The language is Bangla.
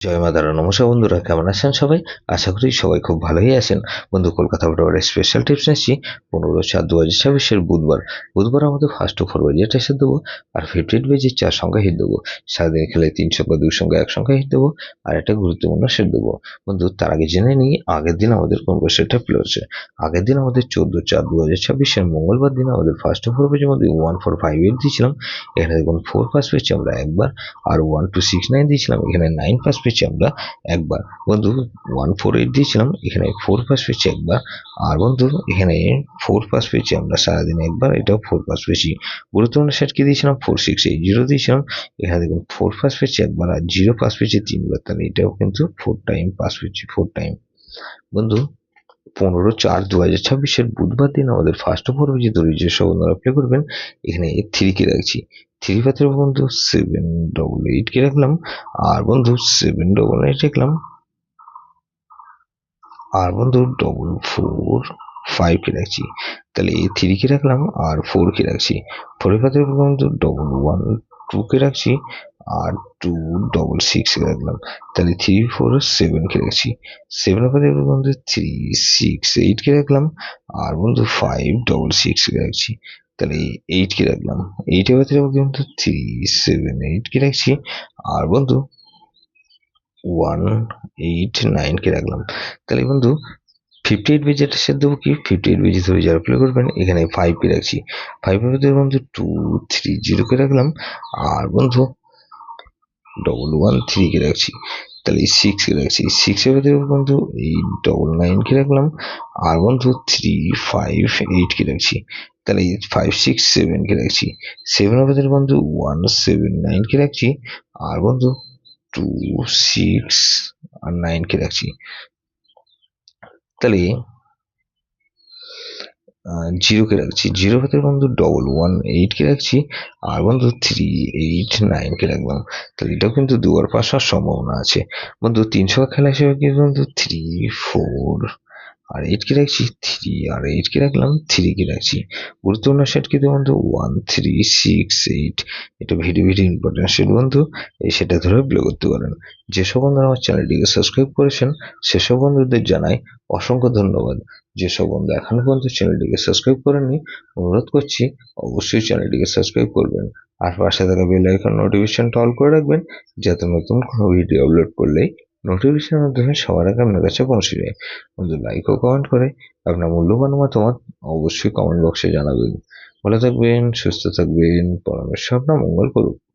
জয় মা তারা। নমস্কার বন্ধুরা, কেমন আছেন সবাই? আশা করি সবাই খুব ভালোই আছেন। বন্ধু, কলকাতা বরাবরের স্পেশাল টিপস নিচ্ছি 15/4/2026 বুধবার আমাদের ফার্স্ট ওভার বাজিয়ে টেস্ট দেবো, আর 58 বেজে 4 সংখ্যা হিট দেবো। সারাদিন খেলে 3 সংখ্যা 2 সংখ্যা 1 সংখ্যা হিট দেবো, আর একটা গুরুত্বপূর্ণ সেট দেবো। বন্ধু, তার আগে জেনে নিই আগের দিন আমাদের কোন কোন সেটটা প্লে হচ্ছে। আগের দিন আমাদের 14/4/2026 মঙ্গলবার দিন আমাদের ফার্স্ট ওভার বাজির মধ্যে 1458 দিয়েছিলাম। এখানে দেখুন 4 পাস পেয়েছি আমরা একবার, আর 1269 দিয়েছিলাম, এখানে 9 পাস পেয়েছি আমরা একবার। বন্ধু, 148 দিয়েছিলাম, এখানে 4 পাস পেয়েছি একবার। আর বন্ধু, এখানে 4 পাস পেয়েছি আমরা সারাদিনে একবার, এটাও 4 পাস পেয়েছি। গুরুত্বপূর্ণ সেট কি দিয়েছিলাম? 4680 দিয়েছিলাম, এখানে দেখুন 4 পাস পেয়েছি একবার, আর 0 পাস পেয়েছি 3 বার, তাহলে এটাও কিন্তু 4 টাইম পাস পেয়েছি, 4 টাইম। বন্ধু, 15/4/2026 বুধবার দিন আমাদের ফার্স্ট ওভার যে দড়ি যে সব বন্ধুরা প্লে করবেন, এখানে 3 কে রাখছি। 3 পাতের বন্ধু 788 কে রাখলাম, আর বন্ধু 788 রাখলাম, আর বন্ধু 445 কে রাখছি। তাহলে 3 কে রাখলাম আর 4 কে রাখছি। 4 পাতের বন্ধু 112 কে রাখছি, আর 266 কে রাখলাম। তাহলে 347 কে রাখছি। 7 পাতের বন্ধু 368 কে রাখলাম, আর বন্ধু 566 কে রাখছি। তাহলে 8 কে রাখলাম। 8 পাতের বন্ধু 378 কে রাখছি, আর বন্ধু 189 কে রাখলাম। তাহলে বন্ধু 58 বেজে সেট দেবো কি? 58 বেজে ধরে যারা প্লে করবেন, এখানে 5 কে রাখছি। 5 এর মধ্যে বন্ধু 230 কে রাখলাম, আর বন্ধু 113 কে রাখছি। তাহলে 6 কে রাখছি। 6 এর মধ্যে বন্ধু 899 কে রাখলাম, আর বন্ধু 358 কে রাখছি। তাহলে 567 কে রাখছি। 7 এর মধ্যে বন্ধু 179 কে রাখছি, আর বন্ধু 269 কে রাখছি। তাহলে 0 কে রাখছি। 0 হতে বন্ধু 118 কে রাখছি, আর বন্ধু 389 কে রাখলাম। তাহলে এটাও কিন্তু দুবার পাস হওয়ার সম্ভাবনা আছে। বন্ধু, 300 খেলা হিসেবে কি বন্ধু 3 4 আর 8 কে রাখছি। 3 আর 8 কে রাখলাম, 3 কে রাখছি। গুরুত্বপূর্ণ সেট কিন্তু বন্ধু 1368। এটা ভেরি ভেরি ইম্পর্টেন্ট সেট বন্ধু, এই সেটা ধরে প্লে করতে পারেন। যেসব বন্ধুরা আমার চ্যানেলটিকে সাবস্ক্রাইব করেছেন, সেসব বন্ধুদের জানাই অসংখ্য ধন্যবাদ। যেসব বন্ধু এখনো পর্যন্ত চ্যানেলটিকে সাবস্ক্রাইব করেননি, অনুরোধ করছি অবশ্যই চ্যানেলটিকে সাবস্ক্রাইব করবেন, আর পাশে থাকা বেল আইকন নোটিফিকেশনটা অল করে রাখবেন, যাতে নতুন কোনো ভিডিও আপলোড করলেই নোটিফিকেশনের মাধ্যমে সবার আগে আপনার কাছে পৌঁছে যায়। বন্ধু, লাইক ও কমেন্ট করে আপনার মূল্যবান মতামত অবশ্যই কমেন্ট বক্সে জানাবেন। ভালো থাকবেন, সুস্থ থাকবেন, পরমেশ্বর আপনার মঙ্গল করুক।